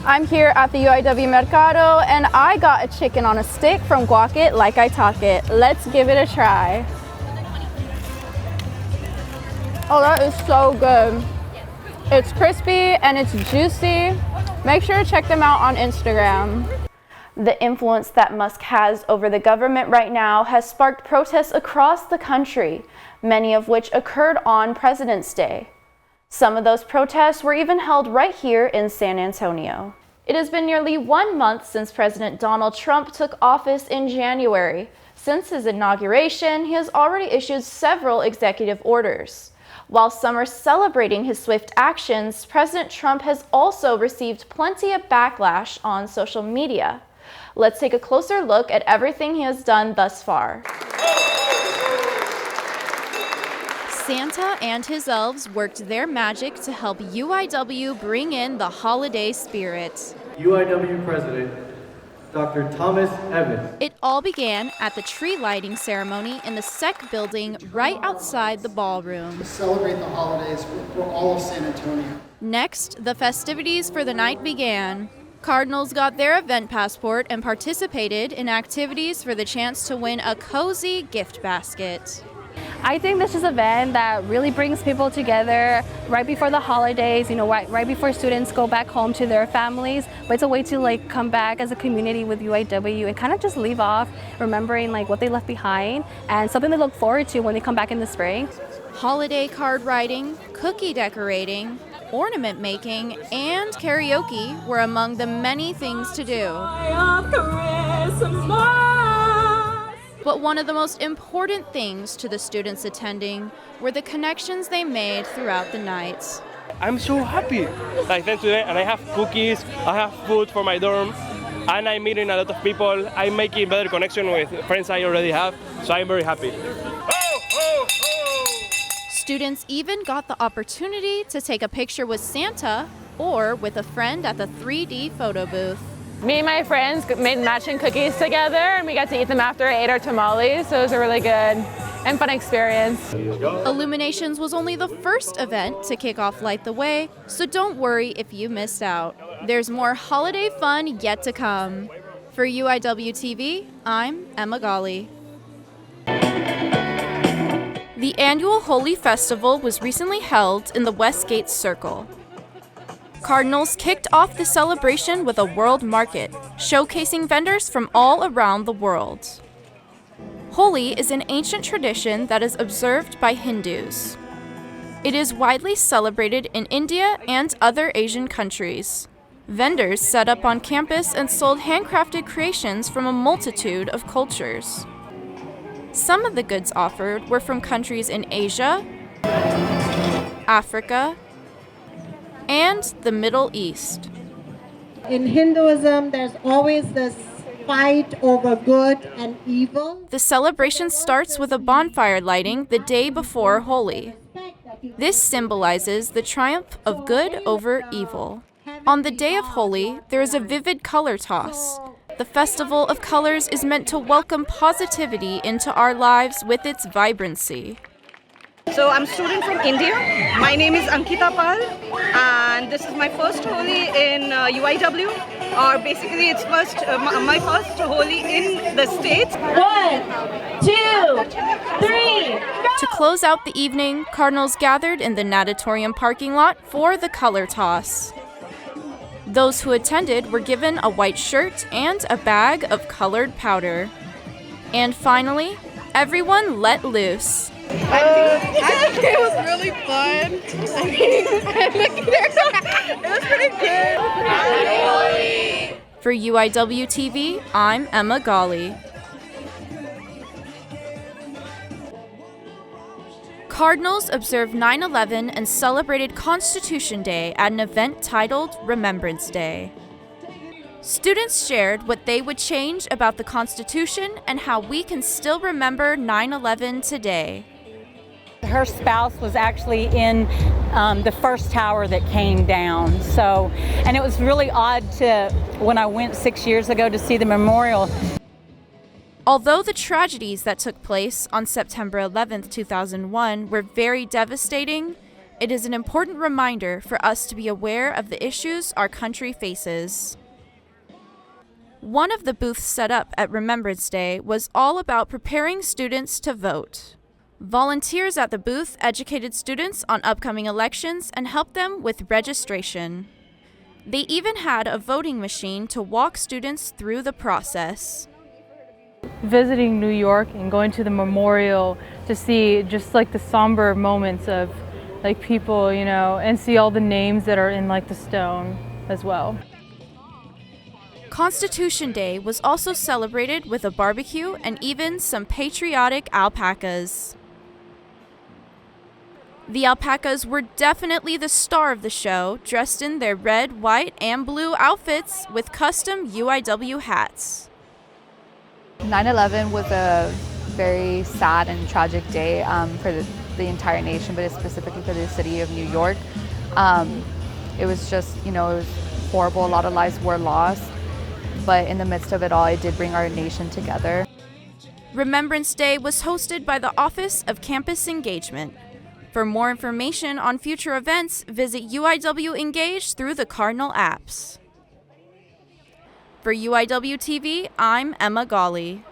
I'm here at the UIW Mercado and I got a chicken on a stick from Guac It Like I Talk It. Let's give it a try. Oh, that is so good. It's crispy and it's juicy. Make sure to check them out on Instagram. The influence that Musk has over the government right now has sparked protests across the country, many of which occurred on President's Day. Some of those protests were even held right here in San Antonio. It has been nearly 1 month since President Donald Trump took office in January. Since his inauguration, he has already issued several executive orders. While some are celebrating his swift actions, President Trump has also received plenty of backlash on social media. Let's take a closer look at everything he has done thus far. Santa and his elves worked their magic to help UIW bring in the holiday spirit. UIW President, Dr. Thomas Evans. It all began at the tree lighting ceremony in the SEC building right outside the ballroom. To celebrate the holidays for all of San Antonio. Next, the festivities for the night began. Cardinals got their event passport and participated in activities for the chance to win a cozy gift basket. I think this is an event that really brings people together right before the holidays, right before students go back home to their families. But it's a way to come back as a community with UIW and kind of just leave off remembering what they left behind and something to look forward to when they come back in the spring. Holiday card writing, cookie decorating, ornament making, and karaoke were among the many things to do. But one of the most important things to the students attending were the connections they made throughout the night. I'm so happy. I attend today and I have cookies, I have food for my dorm, and I'm meeting a lot of people. I'm making better connection with friends I already have, so I'm very happy. Students even got the opportunity to take a picture with Santa or with a friend at the 3D photo booth. Me and my friends made matching cookies together and we got to eat them after I ate our tamales, so it was a really good and fun experience. Illuminations was only the first event to kick off Light the Way, so don't worry if you missed out. There's more holiday fun yet to come. For UIW TV, I'm Emma Galle. The annual Holy Festival was recently held in the Westgate Circle. Cardinals kicked off the celebration with a world market, showcasing vendors from all around the world. Holi is an ancient tradition that is observed by Hindus. It is widely celebrated in India and other Asian countries. Vendors set up on campus and sold handcrafted creations from a multitude of cultures. Some of the goods offered were from countries in Asia, Africa, and the Middle East. In Hinduism, there's always this fight over good and evil. The celebration starts with a bonfire lighting the day before Holi. This symbolizes the triumph of good over evil. On the day of Holi, there is a vivid color toss. The Festival of Colors is meant to welcome positivity into our lives with its vibrancy. So I'm a student from India. My name is Ankita Pal and this is my first Holi in UIW, or basically it's my first Holi in the States. 1, 2, 3, go! To close out the evening, Cardinals gathered in the natatorium parking lot for the color toss. Those who attended were given a white shirt and a bag of colored powder. And finally, everyone let loose. I think it was really fun. It was pretty good. For UIW TV, I'm Emma Galle. Cardinals observed 9/11 and celebrated Constitution Day at an event titled Remembrance Day. Students shared what they would change about the Constitution and how we can still remember 9/11 today. Her spouse was actually in the first tower that came down. And it was really odd when I went 6 years ago to see the memorial. Although the tragedies that took place on September 11, 2001 were very devastating, it is an important reminder for us to be aware of the issues our country faces. One of the booths set up at Remembrance Day was all about preparing students to vote. Volunteers at the booth educated students on upcoming elections and helped them with registration. They even had a voting machine to walk students through the process. Visiting New York and going to the memorial to see just like the somber moments of like people, you know, and see all the names that are in like the stone as well. Constitution Day was also celebrated with a barbecue and even some patriotic alpacas. The alpacas were definitely the star of the show, dressed in their red, white, and blue outfits with custom UIW hats. 9/11 was a very sad and tragic day for the entire nation, but specifically for the city of New York. It was just, you know, it was horrible. A lot of lives were lost, but in the midst of it all, it did bring our nation together. Remembrance Day was hosted by the Office of Campus Engagement. For more information on future events, visit UIW Engage through the Cardinal apps. For UIW TV, I'm Emma Galle.